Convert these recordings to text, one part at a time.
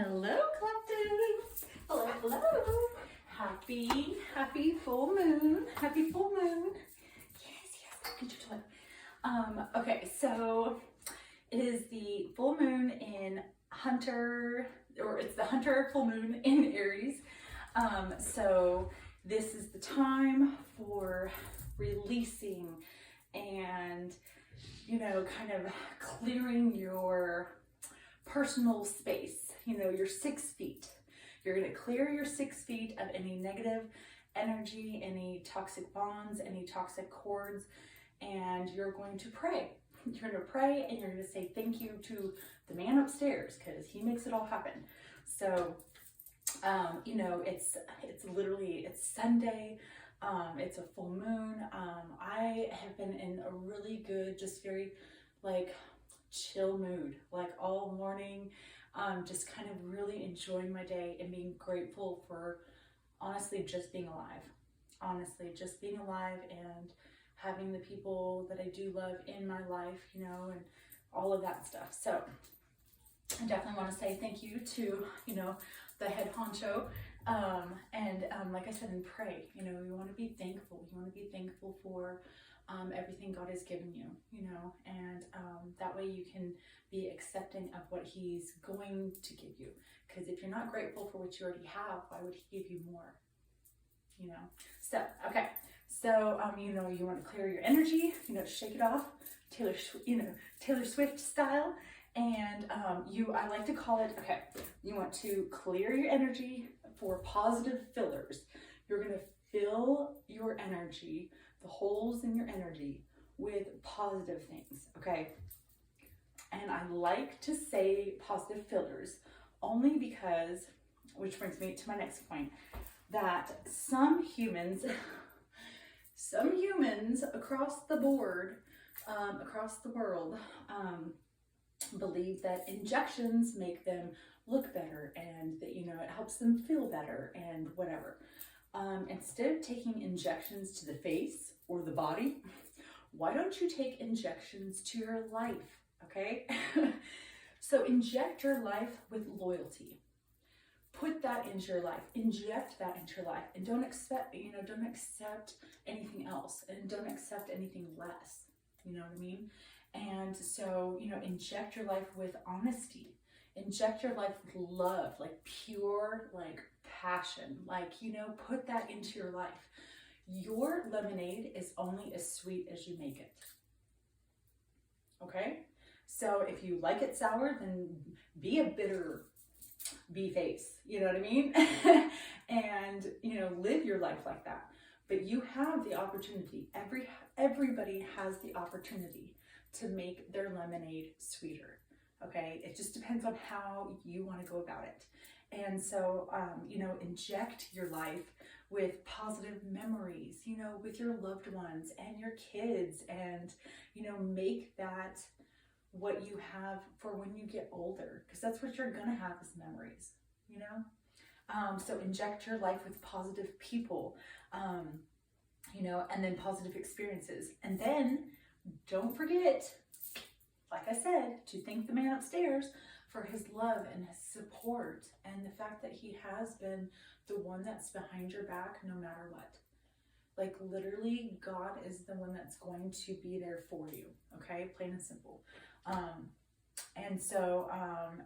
Hello, collective. Hello, hello. Happy full moon. Happy full moon. Yes. Get your toy. Okay, so it is the full moon in Hunter, or it's the Hunter full moon in Aries. So this is the time for releasing and, kind of clearing your personal space, your 6 feet. You're going to clear your 6 feet of any negative energy, any toxic bonds, any toxic cords, and you're going to pray. You're going to pray and you're going to say thank you to the man upstairs because he makes it all happen. So, it's Sunday. It's a full moon. I have been in a really good, just very chill mood, all morning, just kind of really enjoying my day and being grateful for honestly just being alive. And having the people that I do love in my life, and all of that stuff. So I definitely want to say thank you to, the head honcho. Like I said, and pray, we want to be thankful. You want to be thankful for everything God has given you, and that way you can be accepting of what he's going to give you. Because if you're not grateful for what you already have, why would he give you more? So, okay. So, you want to clear your energy, shake it off, Taylor Swift style. And I like to call it, okay, you want to clear your energy for positive fillers. You're going to fill your energy, the holes in your energy, with positive things, okay? And I like to say positive fillers only because, which brings me to my next point, that some humans across the board, across the world, believe that injections make them look better and that, it helps them feel better and whatever. Instead of taking injections to the face or the body, why don't you take injections to your life, okay? So inject your life with loyalty. Put that into your life, inject that into your life, and don't accept anything else, and don't accept anything less, you know what I mean? And so, inject your life with honesty, inject your life with love, pure, passion, put that into your life. Your lemonade is only as sweet as you make it. Okay? So if you like it sour, then be a bitter bee face, you know what I mean? And, live your life like that. But you have the opportunity, everybody has the opportunity to make their lemonade sweeter, okay? It just depends on how you want to go about it. And so, inject your life with positive memories, with your loved ones and your kids, and, make that what you have for when you get older, because that's what you're gonna have as memories, So inject your life with positive people, and then positive experiences. And then don't forget, like I said, to thank the man upstairs for his love and his support and the fact that he has been the one that's behind your back no matter what. Literally, God is the one that's going to be there for you, okay? Plain and simple.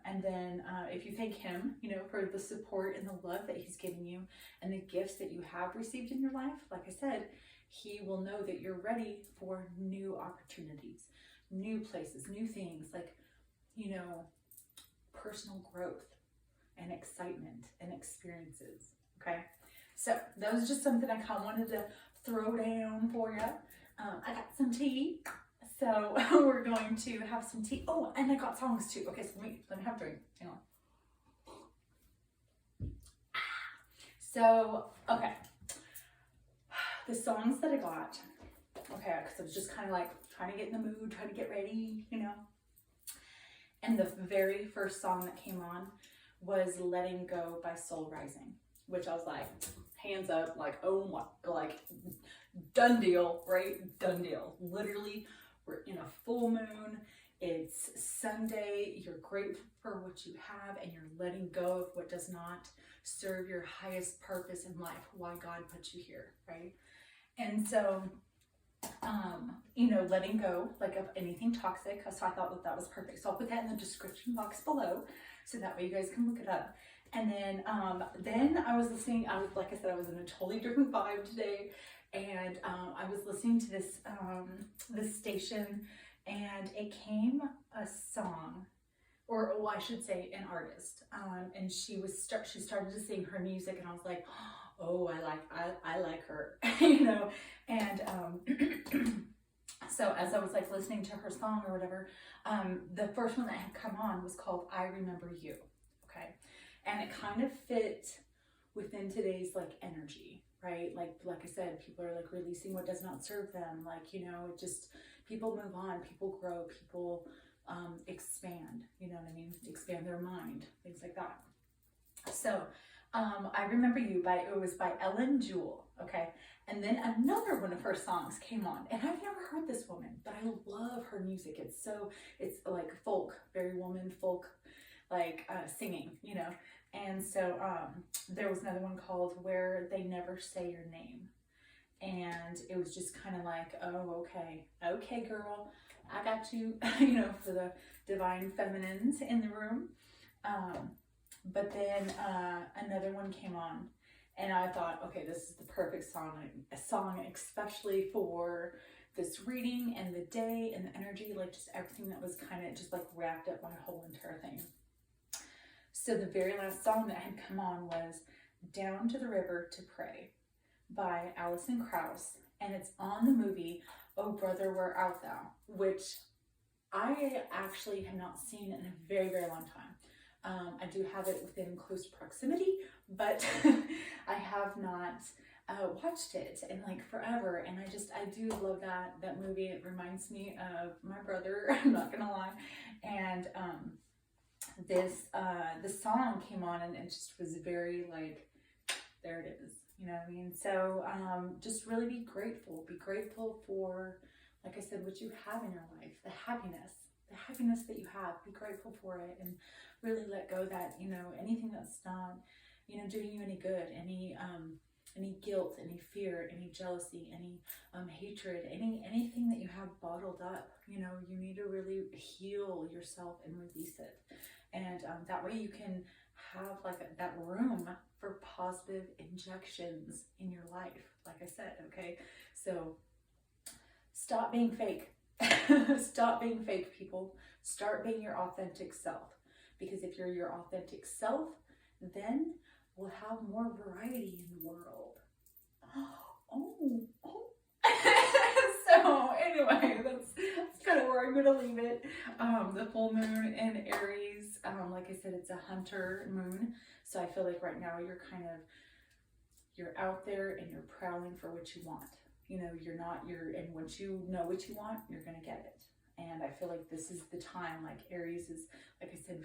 And then if you thank him, for the support and the love that he's given you and the gifts that you have received in your life, like I said, he will know that you're ready for new opportunities, new places, new things, personal growth and excitement and experiences, okay? So that was just something I kind of wanted to throw down for you. I got some tea, so we're going to have some tea. Oh, and I got songs too. Okay, so let me have a drink. Hang on. So, okay. The songs that I got, okay, because I was just kind of trying to get in the mood, trying to get ready, And the very first song that came on was Letting Go by Soul Rising, which I was hands up, oh my, done deal, right? Done deal. Literally, we're in a full moon. It's Sunday. You're for what you have, and you're letting go of what does not serve your highest purpose in life, why God put you here, right? And so, you know, letting go like of anything toxic. So I thought that was perfect. So I'll put that in the description box below, so that way you guys can look it up. And then I was listening. Like I said, I was in a totally different vibe today, and I was listening to this this station, and it came a song, or well, I should say an artist, and she started to sing her music, and I was like, oh, I like her, you know. And so as I was like listening to her song or whatever, the first one that had come on was called I Remember You. Okay. And it kind of fit within today's like energy, right? Like I said, people are like releasing what does not serve them. Like, you know, it just, people move on, people grow, people expand, you know what I mean? Expand their mind, things like that. So I Remember You it was by Eilen Jewell, okay? And then another one of her songs came on, and I've never heard this woman, but I love her music. It's like folk, very woman folk, like singing, you know. And so there was another one called Where They Never Say Your Name. And it was just kind of like, oh, okay, girl, I got you, you know, for the divine feminines in the room. But then another one came on, and I thought, okay, this is the perfect song, especially for this reading and the day and the energy, like just everything that was kind of just like wrapped up my whole entire thing. So the very last song that had come on was Down to the River to Pray by Alison Krauss, and it's on the movie Oh Brother, Where Art Thou, which I actually have not seen in a very, very long time. I do have it within close proximity, but I have not watched it in like forever. And I do love that movie. It reminds me of my brother, I'm not gonna lie. And this song came on, and it just was very like, there it is, you know what I mean? So just really be grateful for, like I said, what you have in your life, the happiness that you have. Be grateful for it, and really let go that, you know, anything that's not, you know, doing you any good, any guilt, any fear, any jealousy, any hatred, anything that you have bottled up, you know, you need to really heal yourself and release it. And that way you can have like that room for positive injections in your life, like I said, okay? So stop being fake. Stop being fake, people. Start being your authentic self. Because if you're your authentic self, then we'll have more variety in the world. Oh. So anyway, that's kind of where I'm going to leave it. The full moon in Aries, like I said, it's a hunter moon. So I feel like right now you're out there and you're prowling for what you want. You know, and once you know what you want, you're going to get it. And I feel like this is the time, like Aries is, like I said,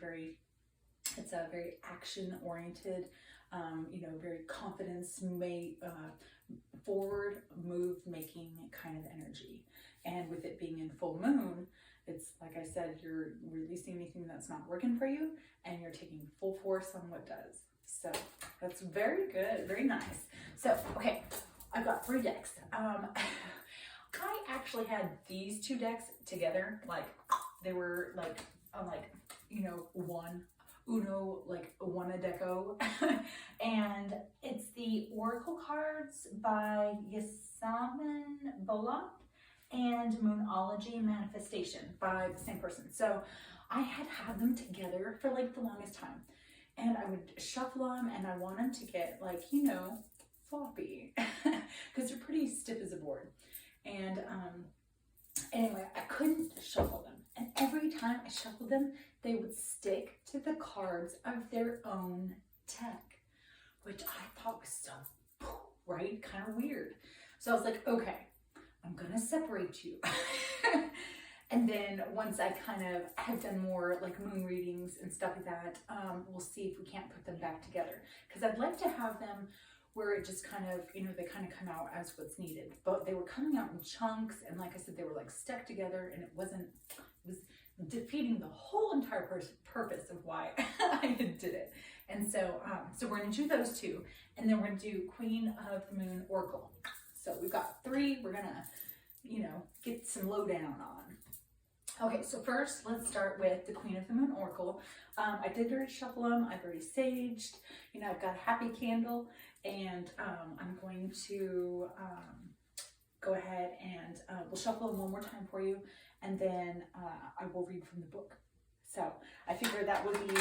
it's a very action-oriented, you know, very forward move-making kind of energy. And with it being in full moon, it's like I said, you're releasing anything that's not working for you, and you're taking full force on what does. So that's very good, very nice. So, okay, I've got 3 decks. I actually had these 2 decks together, like they were like on like, you know, one a deco. And it's the Oracle cards by Yasamin Bola and Moonology Manifestation by the same person. So I had them together for like the longest time, and I would shuffle them, and I want them to get like, you know, floppy because they're pretty stiff as a board. And anyway, I couldn't shuffle them, and every time I shuffled them, they would stick to the cards of their own deck, which I thought was so, right, kind of weird. So I was like, okay, I'm gonna separate you. And then once I kind of have done more like moon readings and stuff like that, we'll see if we can't put them back together, because I'd like to have them where it just kind of, you know, they kind of come out as what's needed. But they were coming out in chunks, and like I said, they were like stuck together, and it was defeating the whole entire purpose of why I did it. And so, so we're gonna do those two, and then we're gonna do Queen of the Moon Oracle. So we've got 3, we're gonna, you know, get some lowdown on. Okay, so first let's start with the Queen of the Moon Oracle. I did already shuffle them, I've already saged, you know, I've got a happy candle, and I'm going to go ahead and we'll shuffle them one more time for you, and then I will read from the book. So I figured that would be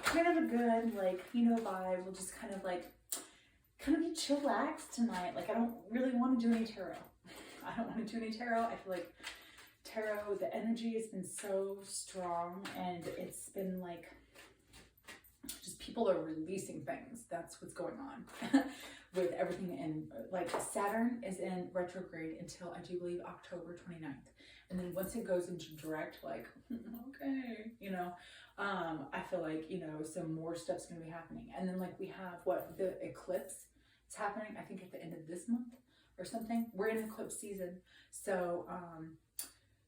kind of a good, like, you know, vibe. We'll just kind of be chillaxed tonight. Like, I don't really want to do any tarot. I don't want to do any tarot. I feel like tarot, the energy has been so strong, and it's been like, just people are releasing things. That's what's going on with everything. And like, Saturn is in retrograde until, I do believe, October 29th. And then once it goes into direct, like, okay, you know, I feel like, you know, some more stuff's gonna be happening. And then like we have the eclipse is happening, I think at the end of this month or something. We're in eclipse season. So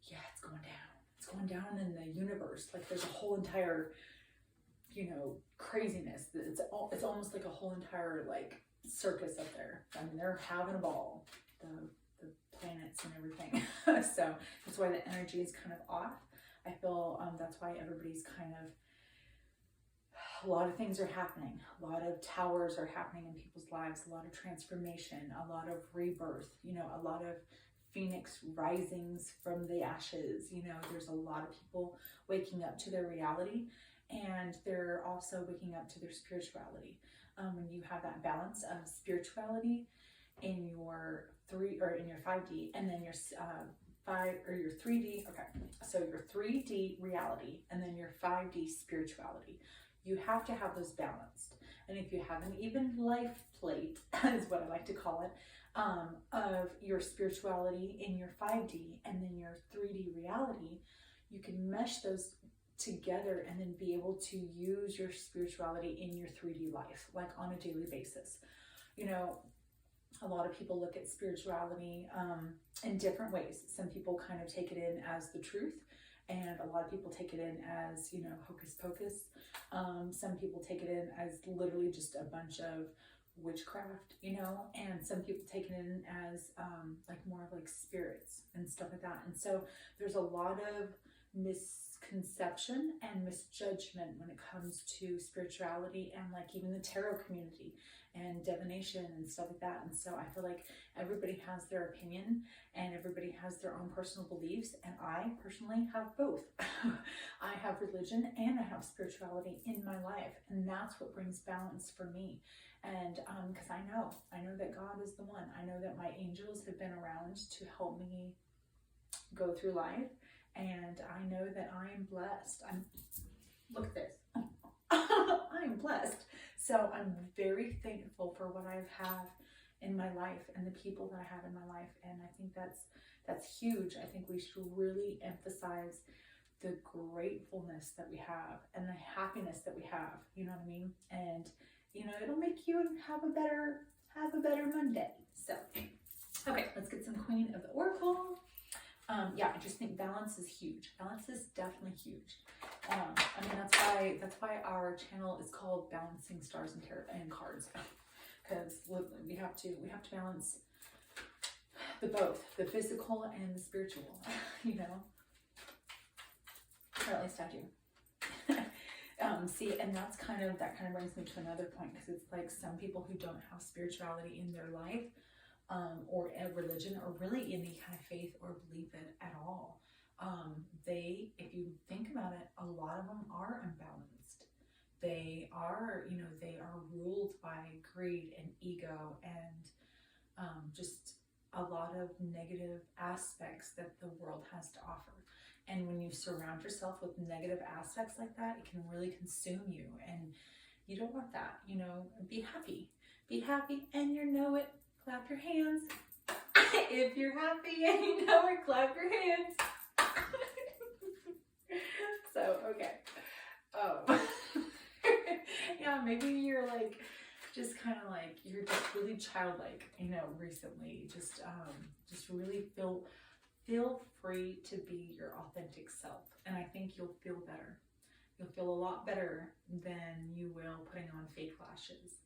yeah, it's going down. It's going down in the universe. Like, there's a whole entire, you know, craziness. It's almost like a whole entire like circus up there. I mean, they're having a ball. The planets and everything. So that's why the energy is kind of off. I feel that's why everybody's kind of, a lot of things are happening. A lot of towers are happening in people's lives. A lot of transformation, a lot of rebirth, you know, a lot of phoenix risings from the ashes. You know, there's a lot of people waking up to their reality, and they're also waking up to their spirituality. When you have that balance of spirituality in your 5D, and then your 3D, okay, so your 3D reality, and then your 5D spirituality. You have to have those balanced. And if you have an even life plate, is what I like to call it, of your spirituality in your 5D and then your 3D reality, you can mesh those together and then be able to use your spirituality in your 3D life, like on a daily basis. You know, a lot of people look at spirituality in different ways. Some people kind of take it in as the truth, and a lot of people take it in as, you know, hocus pocus. Some people take it in as literally just a bunch of witchcraft, you know, and some people take it in as like more of like spirits and stuff like that. And so there's a lot of misconception and misjudgment when it comes to spirituality, and like even the tarot community and divination and stuff like that. And so I feel like everybody has their opinion and everybody has their own personal beliefs, and I personally have both. I have religion and I have spirituality in my life, and that's what brings balance for me. And because I know that God is the one. I know that my angels have been around to help me go through life, and I know that I am blessed. Look at this. I am blessed. So I'm very thankful for what I have in my life and the people that I have in my life. And I think that's huge. I think we should really emphasize the gratefulness that we have and the happiness that we have, you know what I mean? And, you know, it'll make you have a better Monday. So, okay, let's get some Queen of the Oracle. Yeah, I just think balance is huge. Balance is definitely huge. I mean, that's why our channel is called Balancing Stars and Tarot and Cards, because we have to balance both the physical and the spiritual, you know, or at least I do. See, and that kind of brings me to another point, because it's like some people who don't have spirituality in their life, or a religion, or really any kind of faith or belief at all, if you think about it, a lot of them are unbalanced. They are, you know, they are ruled by greed and ego and just a lot of negative aspects that the world has to offer. And when you surround yourself with negative aspects like that, it can really consume you, and you don't want that. You know, be happy and you know it. Clap your hands. If you're happy and you know it, clap your hands. So, okay. Yeah, maybe you're like, just kind of like, you're just really childlike, you know, recently. Just really feel feel free to be your authentic self. And I think you'll feel better. You'll feel a lot better than you will putting on fake lashes.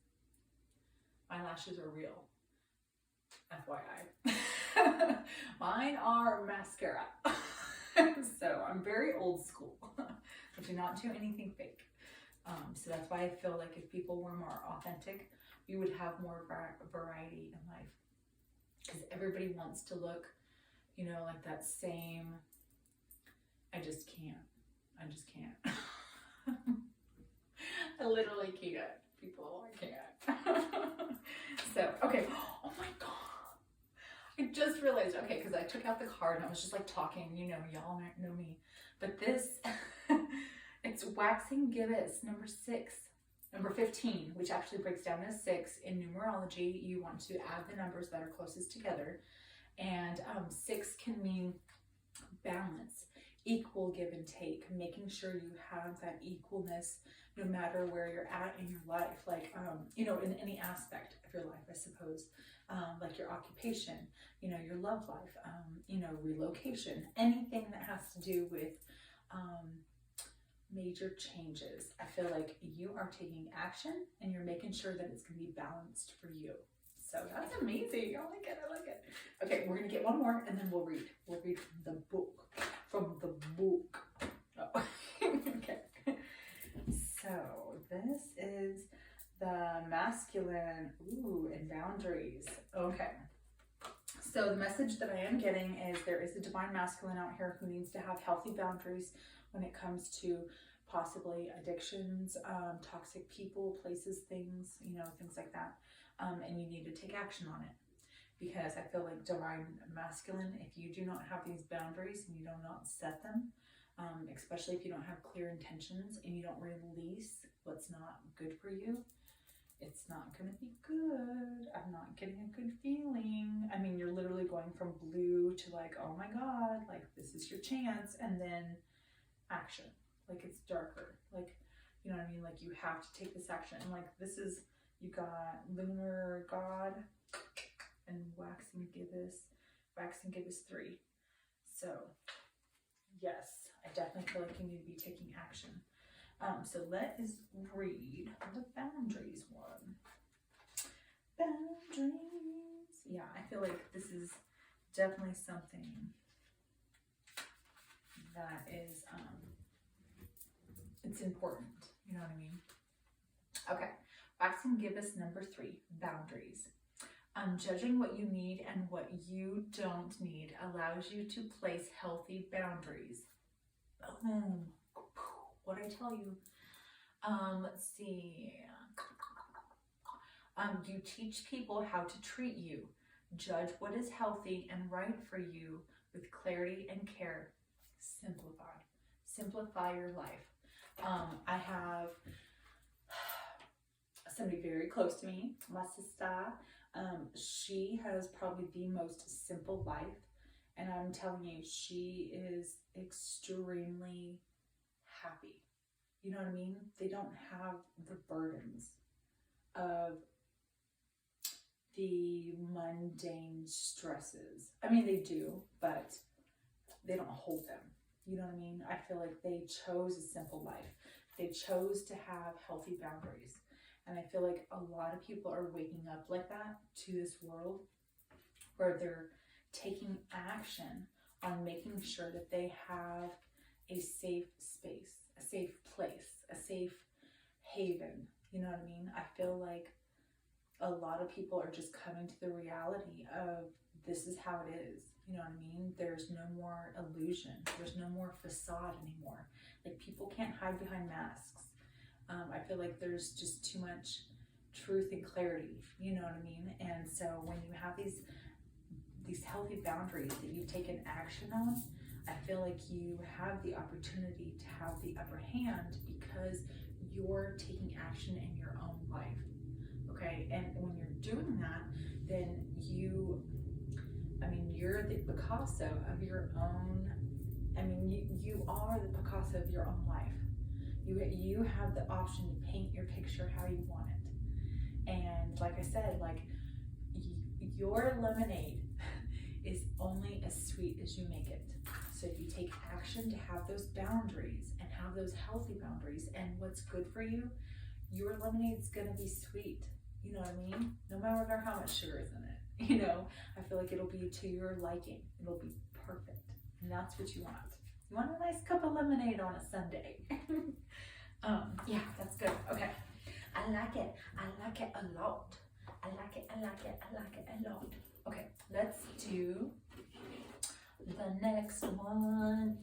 My lashes are real, FYI. Mine are mascara. So I'm very old school. I do not do anything fake. So that's why I feel like if people were more authentic, we would have more variety in life. Because everybody wants to look, you know, like that same. I just can't. I literally can't, people. I can't. So, okay. Oh my God. I just realized, okay, because I took out the card and I was just like talking, you know, y'all know me. But this, it's waxing gibbous, number 15, which actually breaks down as 6. In numerology, you want to add the numbers that are closest together. And 6 can mean balance, equal give and take, making sure you have that equalness no matter where you're at in your life, like, you know, in any aspect of your life, I suppose, like your occupation, you know, your love life, you know, relocation, anything that has to do with major changes. I feel like you are taking action and you're making sure that it's going to be balanced for you. So that's amazing. I like it. Okay, we're going to get one more and then we'll read. We'll read from the book. Oh. Okay. So this is the masculine, and boundaries. Okay. So the message that I am getting is there is a divine masculine out here who needs to have healthy boundaries when it comes to possibly addictions, toxic people, places, things, you know, things like that. And you need to take action on it. Because I feel like divine masculine, if you do not have these boundaries and you do not set them, especially if you don't have clear intentions and you don't release what's not good for you, it's not going to be good. I'm not getting a good feeling. I mean, you're literally going from blue to like, oh my God, like this is your chance. And then action, like it's darker. Like, you know what I mean? Like you have to take this action. And like this is, you got lunar God and waxing gibbous 3. So yes, I definitely feel like you need to be taking action. So let us read the boundaries one. Boundaries. Yeah, I feel like this is definitely something that is, it's important. You know what I mean? Okay. Waxing gibbous number 3, boundaries. Judging what you need and what you don't need allows you to place healthy boundaries. Boom. What'd I tell you? Let's see. You teach people how to treat you. Judge what is healthy and right for you with clarity and care. Simplify. Simplify your life. I have somebody very close to me, my sister. She has probably the most simple life, and I'm telling you, she is extremely happy. You know what I mean? They don't have the burdens of the mundane stresses. I mean, they do, but they don't hold them. You know what I mean? I feel like they chose a simple life. They chose to have healthy boundaries. And I feel like a lot of people are waking up like that to this world where they're taking action on making sure that they have a safe space, a safe place, a safe haven. You know what I mean? I feel like a lot of people are just coming to the reality of this is how it is. You know what I mean? There's no more illusion. There's no more facade anymore. Like people can't hide behind masks. I feel like there's just too much truth and clarity, you know what I mean? And so when you have these healthy boundaries that you've taken action on, I feel like you have the opportunity to have the upper hand because you're taking action in your own life, okay? And when you're doing that, then you're the Picasso of your own, you are the Picasso of your own life. You have the option to paint your picture how you want it. And like I said, like your lemonade is only as sweet as you make it. So if you take action to have those boundaries and have those healthy boundaries and what's good for you, your lemonade's gonna be sweet. You know what I mean? No matter how much sugar is in it, you know, I feel like it'll be to your liking. It'll be perfect. And that's what you want. You want a nice cup of lemonade on a Sunday. Yeah, that's good. Okay. I like it. I like it a lot. I like it. I like it. I like it a lot. Okay, let's do the next one.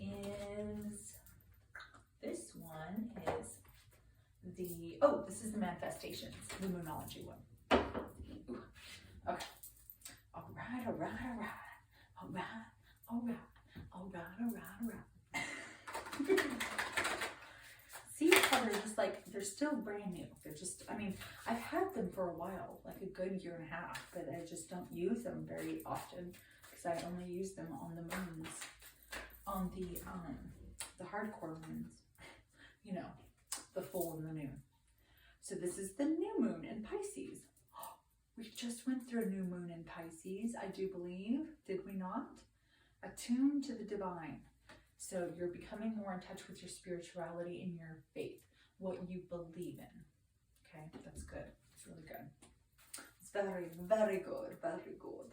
This is the manifestations, the Moonology one. Ooh. Okay. All right, all right, all right. All right, all right. All right, all right, all right. See how they're just like, they're still brand new. They're just, I mean, I've had them for a while, like a good year and a half, but I just don't use them very often because I only use them on the moons, on the hardcore moons, you know, the full and the new. So this is the new moon in Pisces. We just went through a new moon in Pisces, I do believe, did we not? Attuned to the divine. So you're becoming more in touch with your spirituality and your faith, what you believe in. Okay, that's good. It's really good. It's very, very good. Very good.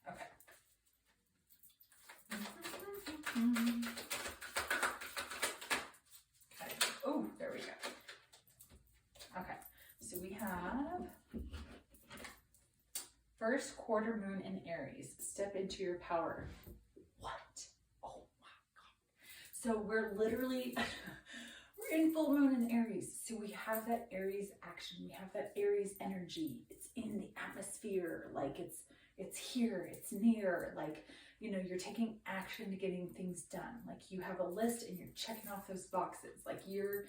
Okay. Okay. Oh, there we go. Okay. So we have first quarter moon in Aries. Step into your power. What? Oh my God. So we're literally, we're in full moon in Aries. So we have that Aries action. We have that Aries energy. It's in the atmosphere. Like it's here, it's near. Like, you know, you're taking action to getting things done. Like you have a list and you're checking off those boxes. Like you're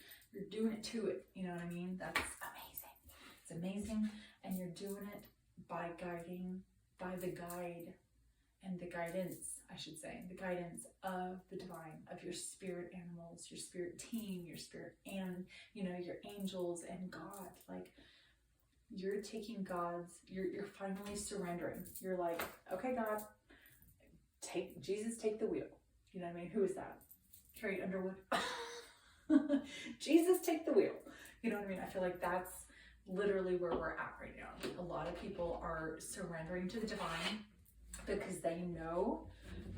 doing it to it. You know what I mean? That's amazing. It's amazing. And you're doing it by the guide and the guidance, I should say, the guidance of the divine, of your spirit animals, your spirit team, your spirit, and, you know, your angels and God. Like you're taking you're finally surrendering. You're like, okay, God, Jesus, take the wheel. You know what I mean? Who is that? Carrie Underwood. Jesus, take the wheel. You know what I mean? I feel like that's literally where we're at right now. A lot of people are surrendering to the divine because they know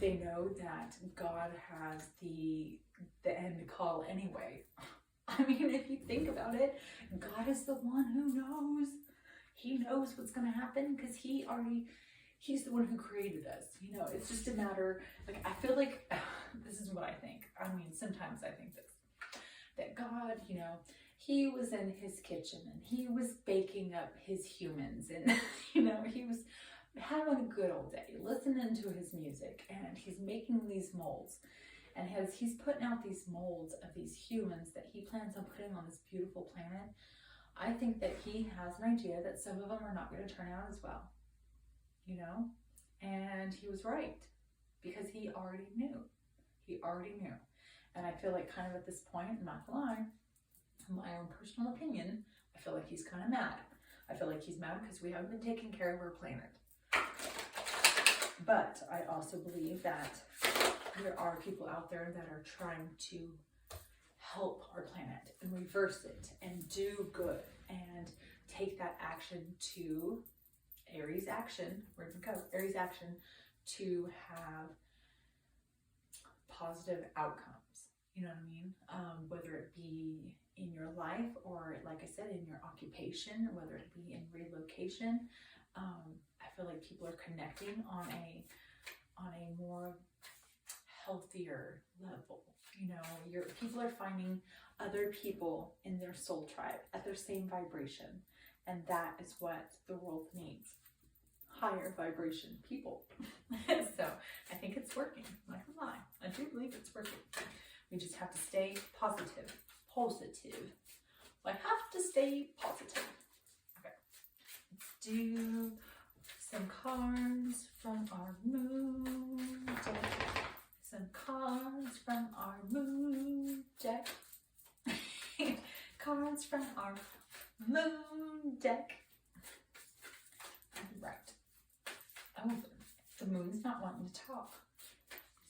that God has the end call anyway. I mean, if you think about it, God is the one who knows. He knows what's going to happen because he's the one who created us. You know, it's just a matter, like, I feel like, this is what I think. I mean, sometimes I think this, that God, you know, he was in his kitchen and he was baking up his humans and, you know, he was having a good old day, listening to his music, and he's making these molds. And he's putting out these molds of these humans that he plans on putting on this beautiful planet. I think that he has an idea that some of them are not going to turn out as well, you know? And he was right because he already knew. He already knew. And I feel like kind of at this point, I'm not gonna lie, my own personal opinion, I feel like he's kind of mad. I feel like he's mad because we haven't been taking care of our planet. But I also believe that there are people out there that are trying to help our planet and reverse it and do good and take that action to Aries action. Where'd it go? Aries action to have positive outcomes. You know what I mean? Whether it be in your life or, like I said, in your occupation, whether it be in relocation. I feel like people are connecting on a more healthier level. You know, people are finding other people in their soul tribe at their same vibration, and that is what the world needs. Higher vibration people. So I think it's working. I'm not gonna lie. I do believe it's working. We just have to stay positive. I have to stay positive. Okay. Let's do some cards from our moon deck. Some cards from our moon deck. Cards from our moon deck. Oh, the moon's not wanting to talk.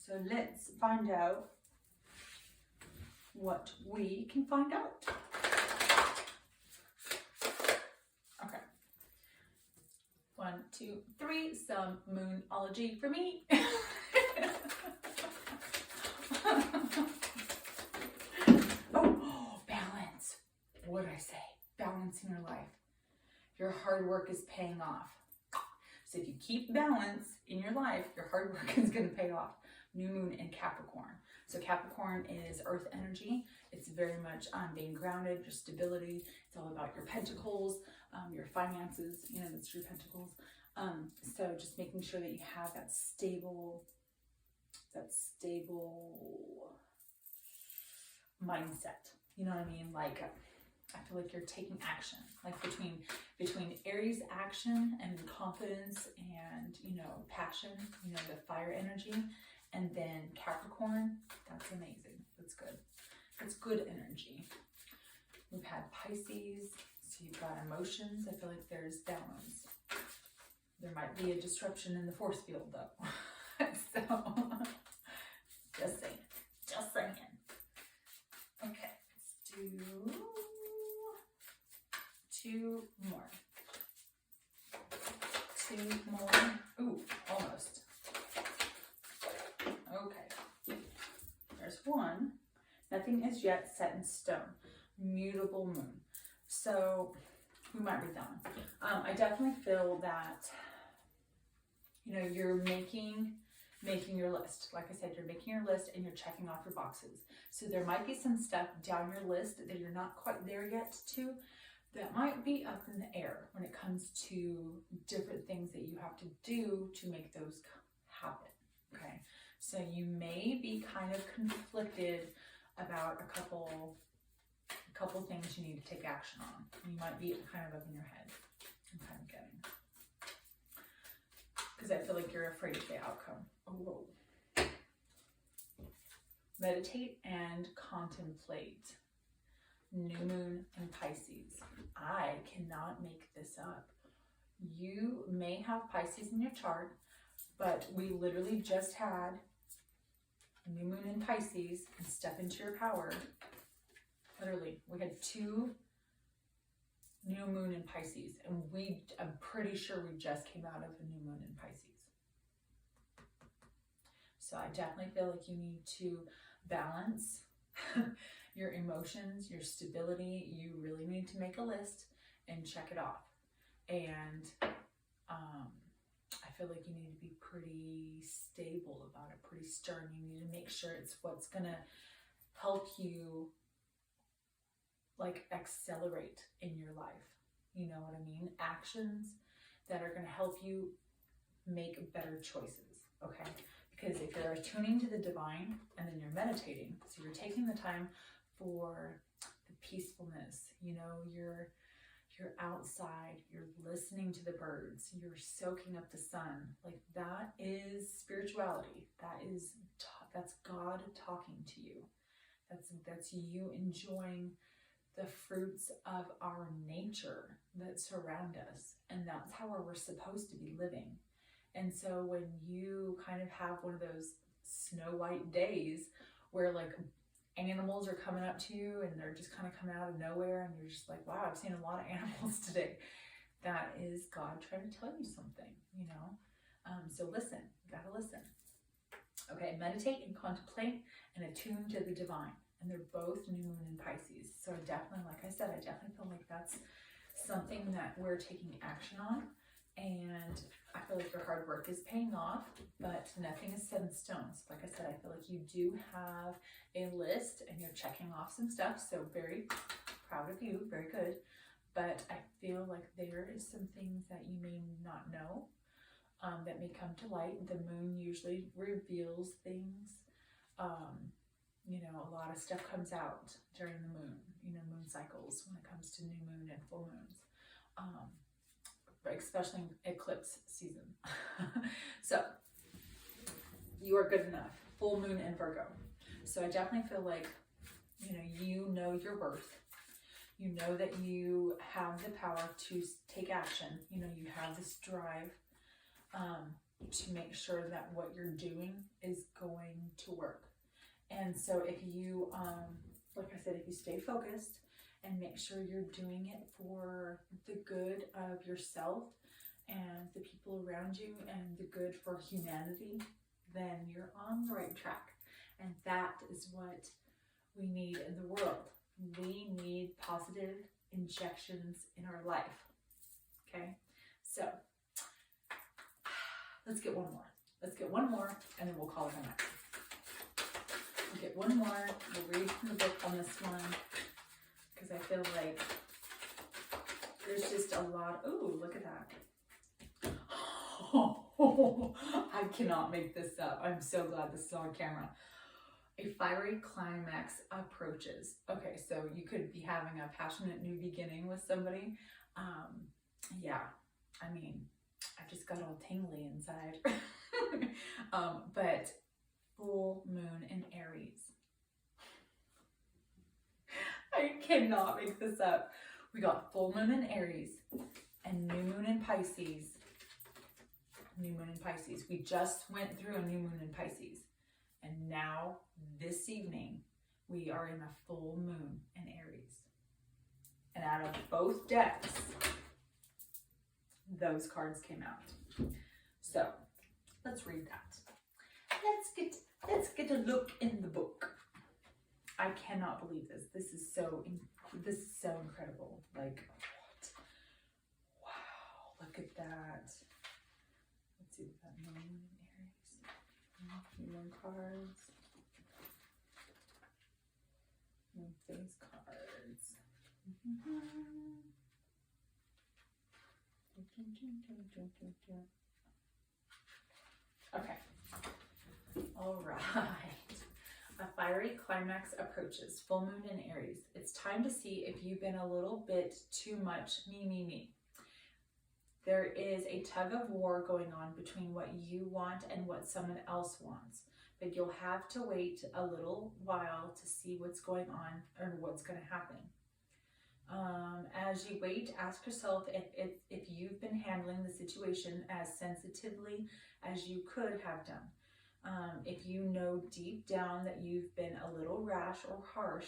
So let's find out what we can find out. Okay. 1, 2, 3, some moonology for me. Oh, balance. What did I say? Balance in your life. Your hard work is paying off. So if you keep balance in your life, your hard work is going to pay off. New moon in Capricorn. So Capricorn is earth energy. It's very much being grounded, your stability. It's all about your pentacles, your finances, you know, that's your pentacles. So just making sure that you have that stable mindset. You know what I mean? Like, I feel like you're taking action, like between Aries action and confidence and, you know, passion, you know, the fire energy, and then Capricorn, that's amazing. That's good. That's good energy. We've had Pisces, so you've got emotions. I feel like there's balance. There might be a disruption in the force field though. So, just saying. Okay, let's do 2 more. 2 more. Ooh, almost. Okay. There's 1. Nothing is yet set in stone. Mutable moon. So we might read that one. I definitely feel that, you know, you're making your list. Like I said, you're making your list and you're checking off your boxes. So there might be some stuff down your list that you're not quite there yet to, that might be up in the air when it comes to different things that you have to do to make those happen. Okay, so you may be kind of conflicted about a couple things you need to take action on. You might be kind of up in your head. I'm kind of getting, because I feel like you're afraid of the outcome. Oh, whoa. Meditate and contemplate. New moon in Pisces. I cannot make this up. You may have Pisces in your chart, but we literally just had new moon in Pisces and step into your power. Literally, we had 2 new moon in Pisces, and I'm pretty sure we just came out of a new moon in Pisces. So I definitely feel like you need to balance your emotions, your stability. You really need to make a list and check it off. And I feel like you need to be pretty stable about it, pretty stern. You need to make sure it's what's gonna help you like accelerate in your life. You know what I mean? Actions that are gonna help you make better choices, okay? Because if you're attuning to the divine and then you're meditating, so you're taking the time for the peacefulness, you know, you're outside, you're listening to the birds, you're soaking up the sun. Like, that is spirituality. That's God talking to you. That's you enjoying the fruits of our nature that surround us. And that's how we're supposed to be living. And so when you kind of have one of those Snow White days where like animals are coming up to you and they're just kind of coming out of nowhere and you're just like, wow, I've seen a lot of animals today. That is God trying to tell you something, you know? So listen, you gotta listen. Okay, meditate and contemplate and attune to the divine. And they're both new moon in Pisces. So definitely, like I said, I definitely feel like that's something that we're taking action on. And I feel like your hard work is paying off, but nothing is set in stone. So like I said, I feel like you do have a list and you're checking off some stuff. So very proud of you, very good. But I feel like there is some things that you may not know that may come to light. The moon usually reveals things. You know, a lot of stuff comes out during the moon, you know, moon cycles when it comes to new moon and full moons. Especially in eclipse season. So you are good enough. Full moon in Virgo. So I definitely feel like, you know your worth. You know that you have the power to take action. You know, you have this drive. to make sure that what you're doing is going to work. And so if you, like I said, if you stay focused and make sure you're doing it for the good of yourself and the people around you and the good for humanity, then you're on the right track. And that is what we need in the world. We need positive injections in our life. Okay, so let's get one more. Let's get one more, and then we'll call it a night. We'll get one more. We'll read from the book on this one, because I feel like there's just a lot. Ooh, look at that. Oh, I cannot make this up. I'm so glad this is on camera. A fiery climax approaches. Okay, so you could be having a passionate new beginning with somebody. Yeah, I mean, I just got all tingly inside. But full moon in Aries. I cannot make this up. We got full moon in Aries and new moon in Pisces. New moon in Pisces. We just went through a new moon in Pisces. And now, this evening, we are in a full moon in Aries. And out of both decks, those cards came out. So, let's read that. Let's get a look in the book. I cannot believe this. This is so incredible. Like, what? Wow, look at that. Let's see what that moon in Aries. Moon cards. Moon phase cards. Okay. All right. A fiery climax approaches. Full moon in Aries. It's time to see if you've been a little bit too much me. There is a tug of war going on between what you want and what someone else wants. But you'll have to wait a little while to see what's going on or what's going to happen. As you wait, ask yourself if you've been handling the situation as sensitively as you could have done. If you know deep down that you've been a little rash or harsh,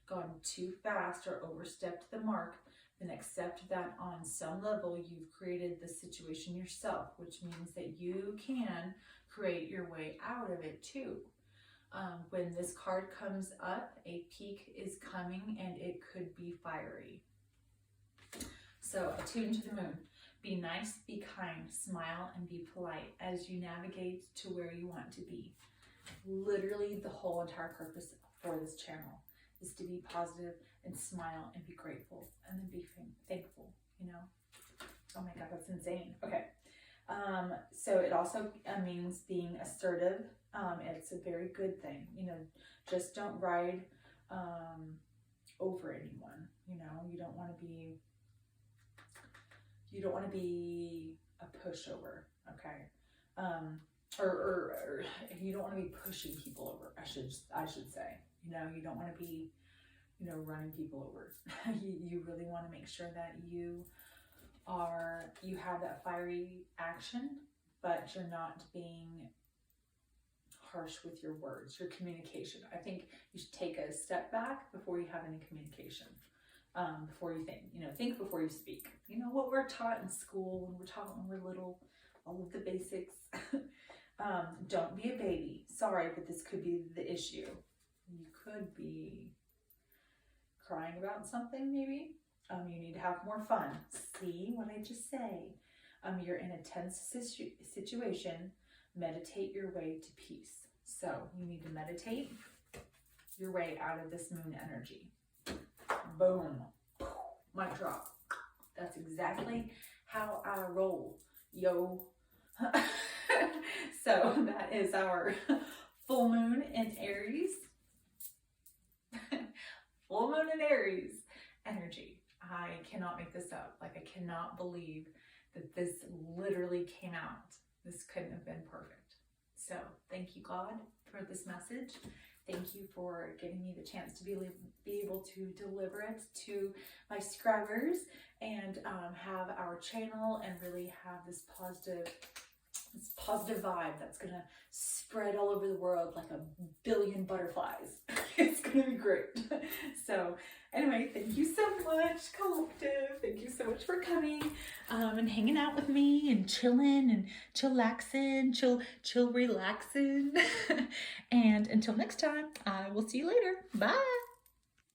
gone too fast or overstepped the mark, then accept that on some level you've created the situation yourself, which means that you can create your way out of it too. When this card comes up, a peak is coming and it could be fiery. So attune to the moon. Be nice, be kind, smile, and be polite as you navigate to where you want to be. Literally the whole entire purpose for this channel is to be positive and smile and be grateful and then be thankful, you know? Oh my God, that's insane. Okay. So it also means being assertive. It's a very good thing, you know, just don't ride over anyone, you know, you don't want to be a pushover, okay? Or you don't want to be pushing people over, I should say, you know, you don't want to be, you know, running people over. You really want to make sure that you have that fiery action, but you're not being harsh with your words, your communication. I think you should take a step back before you have any communication. Before you think, you know, think before you speak. You know what we're taught in school when we're taught when we're little, all of the basics. Don't be a baby. Sorry, but this could be the issue. You could be crying about something, maybe. You need to have more fun. See what I just say? You're in a tense situation. Meditate your way to peace. So you need to meditate your way out of this moon energy. Boom. Mic drop. That's exactly how I roll. Yo. So that is our full moon in Aries. Full moon in Aries energy. I cannot make this up. Like, I cannot believe that this literally came out. This couldn't have been perfect. So thank you, God, for this message. Thank you for giving me the chance to be able to deliver it to my subscribers and have our channel and really have this positive this positive vibe that's gonna spread all over the world like a billion butterflies. It's gonna be great. So anyway, thank you so much, Collective. Thank you so much for coming and hanging out with me and chilling and chillaxing, chill relaxing. And until next time, I will see you later. Bye.